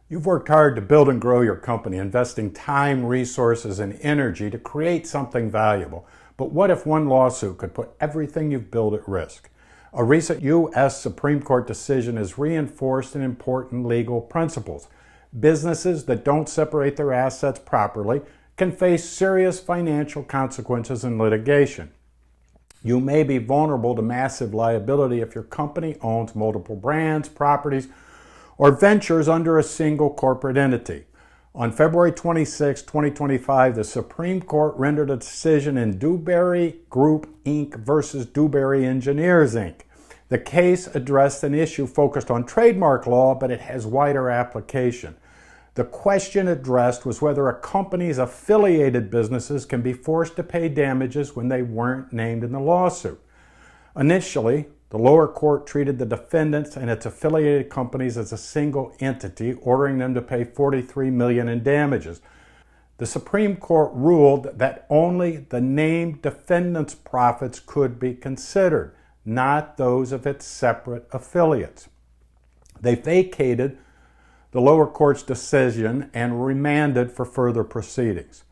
You've worked hard to build and grow your company, investing time, resources, and energy to create something valuable. But what if one lawsuit could put everything you've built at risk? A recent U.S. Supreme Court decision has reinforced an important legal principles. Businesses that don't separate their assets properly can face serious financial consequences in litigation. You may be vulnerable to massive liability if your company owns multiple brands, properties, or ventures under a single corporate entity. On February 26, 2025, the Supreme Court rendered a decision in Dewberry Group, Inc. versus Dewberry Engineers, Inc. The case addressed an issue focused on trademark law, but it has wider application. The question addressed was whether a company's affiliated businesses can be forced to pay damages when they weren't named in the lawsuit. Initially, the lower court treated the defendants and its affiliated companies as a single entity, ordering them to pay $43 million in damages. The Supreme Court ruled that only the named defendants' profits could be considered, not those of its separate affiliates. They vacated the lower court's decision and remanded for further proceedings.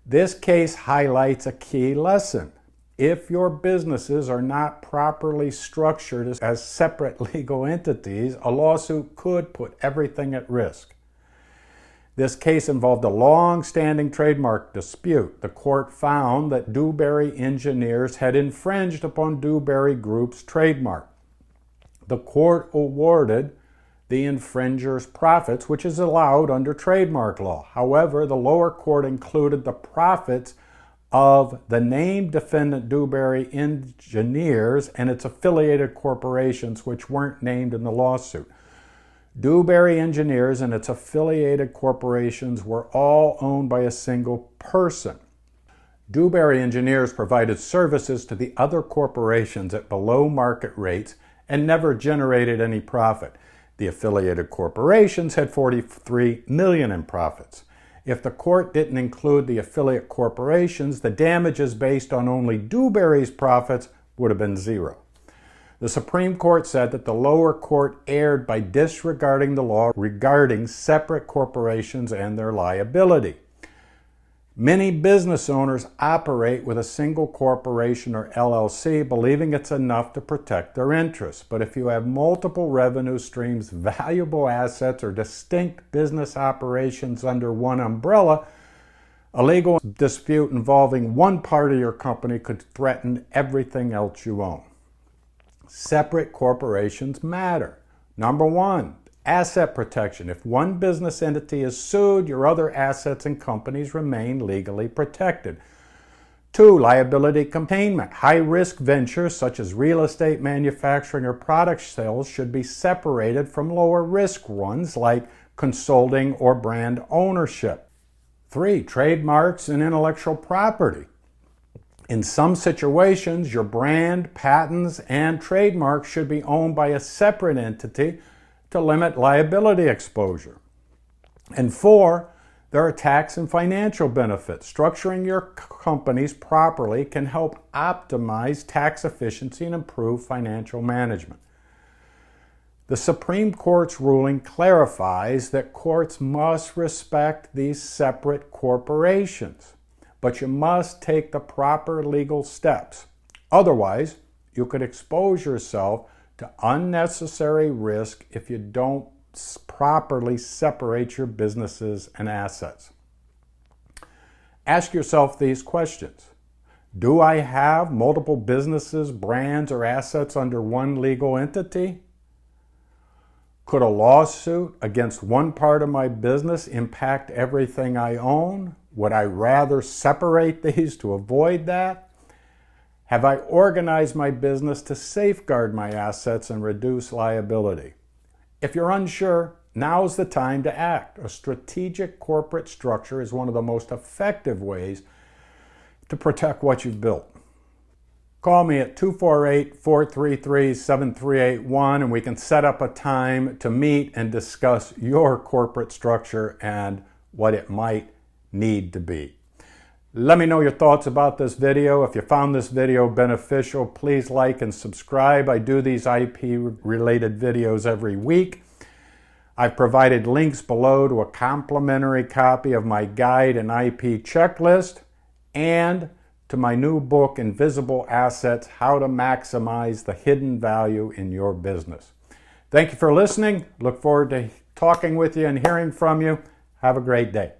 This case highlights a key lesson. If your businesses are not properly structured as separate legal entities, a lawsuit could put everything at risk. This case involved a long-standing trademark dispute. The court found that Dewberry Engineers had infringed upon Dewberry Group's trademark. The court awarded the infringer's profits, which is allowed under trademark law. However, the lower court included the profits of the named defendant Dewberry Engineers and its affiliated corporations, which weren't named in the lawsuit. Dewberry Engineers and its affiliated corporations were all owned by a single person. Dewberry Engineers provided services to the other corporations at below market rates and never generated any profit. The affiliated corporations had $43 million in profits. If the court didn't include the affiliate corporations, the damages based on only Dewberry's profits would have been zero. The Supreme Court said that the lower court erred by disregarding the law regarding separate corporations and their liability. Many business owners operate with a single corporation or LLC, believing it's enough to protect their interests. But if you have multiple revenue streams, valuable assets, or distinct business operations under one umbrella, a legal dispute involving one part of your company could threaten everything else you own. Separate corporations matter. Number one, asset protection. If one business entity is sued, your other assets and companies remain legally protected. 2, liability containment. High-risk ventures such as real estate, manufacturing, or product sales should be separated from lower-risk ones like consulting or brand ownership. 3, trademarks and intellectual property. In some situations, your brand, patents, and trademarks should be owned by a separate entity to limit liability exposure. And 4, there are tax and financial benefits. Structuring your companies properly can help optimize tax efficiency and improve financial management. The Supreme Court's ruling clarifies that courts must respect these separate corporations, but you must take the proper legal steps. Otherwise, you could expose yourself to unnecessary risk if you don't properly separate your businesses and assets. Ask yourself these questions. Do I have multiple businesses, brands, or assets under one legal entity? Could a lawsuit against one part of my business impact everything I own? Would I rather separate these to avoid that? Have I organized my business to safeguard my assets and reduce liability? If you're unsure, now's the time to act. A strategic corporate structure is one of the most effective ways to protect what you've built. Call me at 248-433-7381 and we can set up a time to meet and discuss your corporate structure and what it might need to be. Let me know your thoughts about this video. If you found this video beneficial, please like and subscribe. I do these IP-related videos every week. I've provided links below to a complimentary copy of my guide and IP checklist and to my new book, Invisible Assets: How to Maximize the Hidden Value in Your Business. Thank you for listening. Look forward to talking with you and hearing from you. Have a great day.